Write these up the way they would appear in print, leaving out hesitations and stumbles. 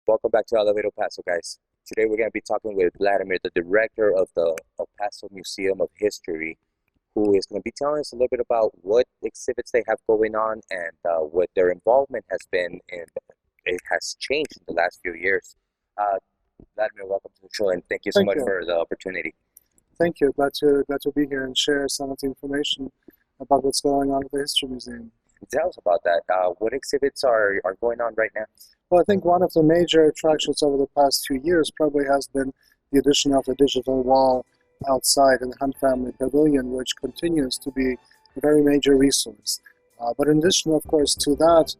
Welcome back to Elevator Paso, guys. Today we're going to be talking with Vladimir, the director of the El Paso Museum of History, who is going to be telling us a little bit about what exhibits they have going on and what their involvement has been in. It has changed in the last few years. Uh, Vladimir, welcome to the show, and thank you so Thank much you. for the opportunity. Thank you. Glad to be here and share some of the information about what's going on at the History Museum. Tell us about that. What exhibits are going on right now? Well, I think one of the major attractions over the past few years probably has been the addition of the digital wall outside in the Hunt Family Pavilion, which continues to be a very major resource. But in addition, of course, to that,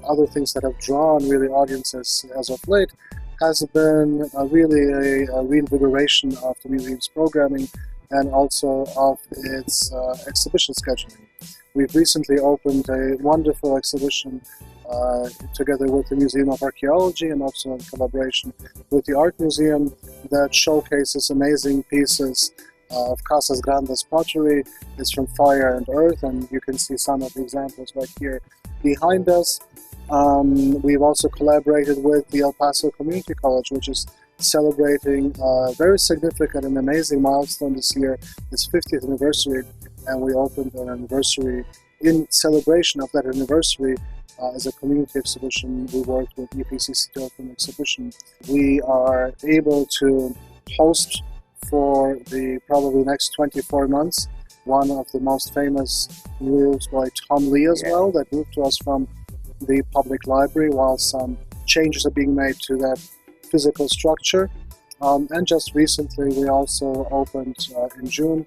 other things that have drawn really audiences as of late has been really a reinvigoration of the museum's programming and also of its exhibition scheduling. We've recently opened a wonderful exhibition together with the Museum of Archaeology and also in collaboration with the Art Museum that showcases amazing pieces of Casas Grandes pottery. It's from Fire and Earth, and you can see some of the examples right here behind us. We've also collaborated with the El Paso Community College, which is celebrating a very significant and amazing milestone this year, its 50th anniversary, and we opened an anniversary in celebration of that anniversary. As a community exhibition, we worked with EPCC to open an exhibition. We are able to host for the probably next 24 months one of the most famous murals by Tom Lee as well, that moved to us from the public library, while some changes are being made to that physical structure. And just recently we also opened in June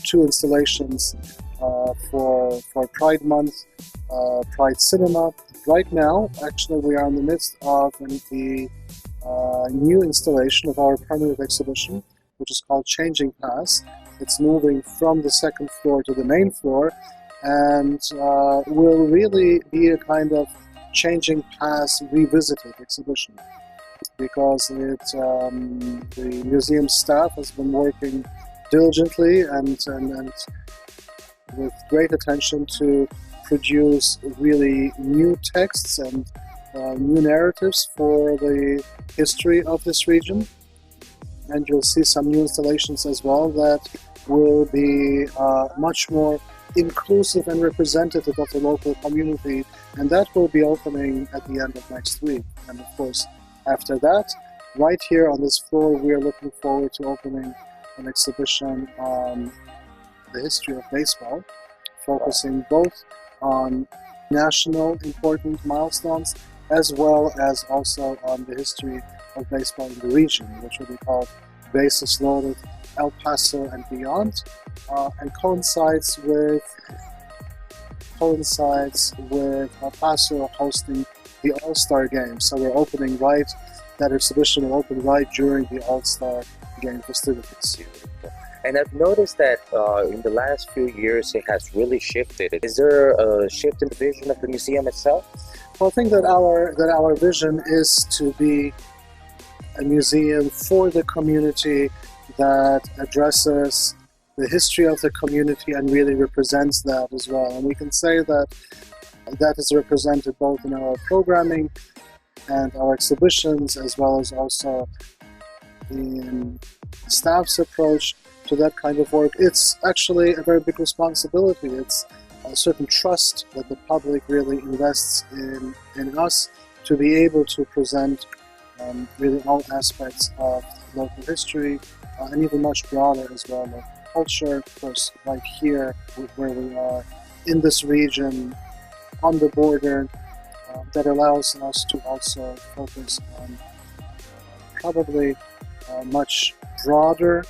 two installations for Pride Month, Pride Cinema. Right now, actually, we are in the midst of the new installation of our permanent exhibition, which is called Changing Paths. It's moving from the second floor to the main floor, and will really be a kind of Changing Paths revisited exhibition, because the museum staff has been working diligently and with great attention to produce really new texts and new narratives for the history of this region. And you'll see some new installations as well that will be much more inclusive and representative of the local community, and that will be opening at the end of next week. And of course, after that, right here on this floor, we are looking forward to opening an exhibition on the history of baseball, focusing both on national important milestones as well as also on the history of baseball in the region, which will be called Bases Loaded El Paso and Beyond, and coincides with El Paso hosting the All-Star Game. So we're opening that exhibition will open right during the All-Star Game festivities. And I've noticed that in the last few years it has really shifted. Is there a shift in the vision of the museum itself? Well, I think that our vision is to be a museum for the community that addresses the history of the community and really represents that as well. And we can say that that is represented both in our programming and our exhibitions, as well as also in staff's approach to that kind of work. It's actually a very big responsibility. It's a certain trust that the public really invests in us to be able to present really all aspects of local history and even much broader as well, like culture. Of course, right here where we are in this region on the border, that allows us to also focus on probably much broader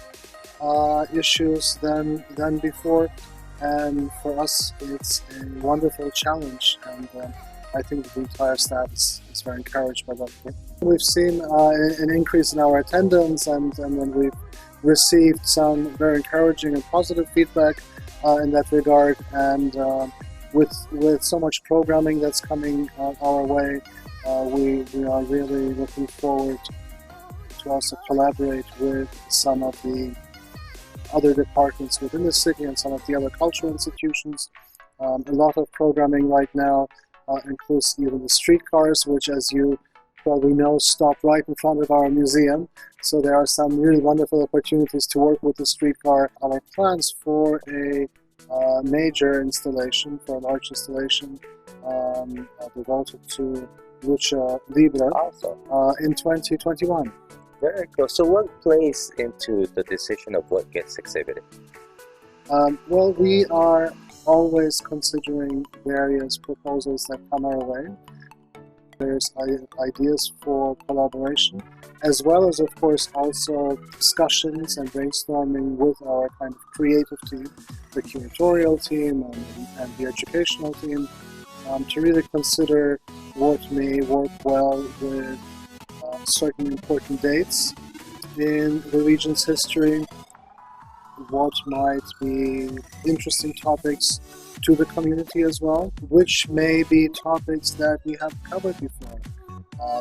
issues than before, and for us it's a wonderful challenge, and I think the entire staff is very encouraged by that. We've seen an increase in our attendance, and then we've received some very encouraging and positive feedback in that regard, and with so much programming that's coming our way, we are really looking forward to also collaborate with some of the other departments within the city and some of the other cultural institutions. A lot of programming right now includes even the streetcars, which, as you probably know, stop right in front of our museum. So there are some really wonderful opportunities to work with the streetcar. Our plans for a major installation, for an arch installation devoted to Lucha Libre Awesome. in 2021. Very cool. So what plays into the decision of what gets exhibited? Well, we are always considering various proposals that come our way. There's ideas for collaboration, as well as, of course, also discussions and brainstorming with our kind of creative team, the curatorial team and the educational team, to really consider what may work well with certain important dates in the region's history, what might be interesting topics to the community as well, which may be topics that we have covered before.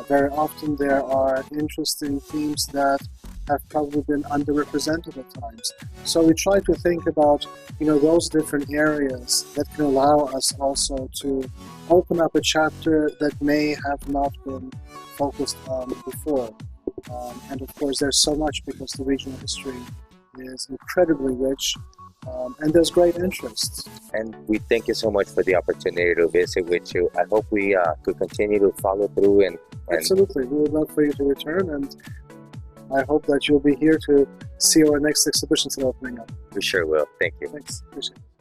Very often there are interesting themes that have probably been underrepresented at times. So we try to think about, those different areas that can allow us also to open up a chapter that may have not been focused on before. And of course there's so much because the regional history is incredibly rich, and there's great interest. And we thank you so much for the opportunity to visit with you. I hope we could continue to follow through and Absolutely, we would love for you to return, and I hope that you'll be here to see our next exhibitions that are opening up. we sure will. Thank you. Thanks, appreciate it.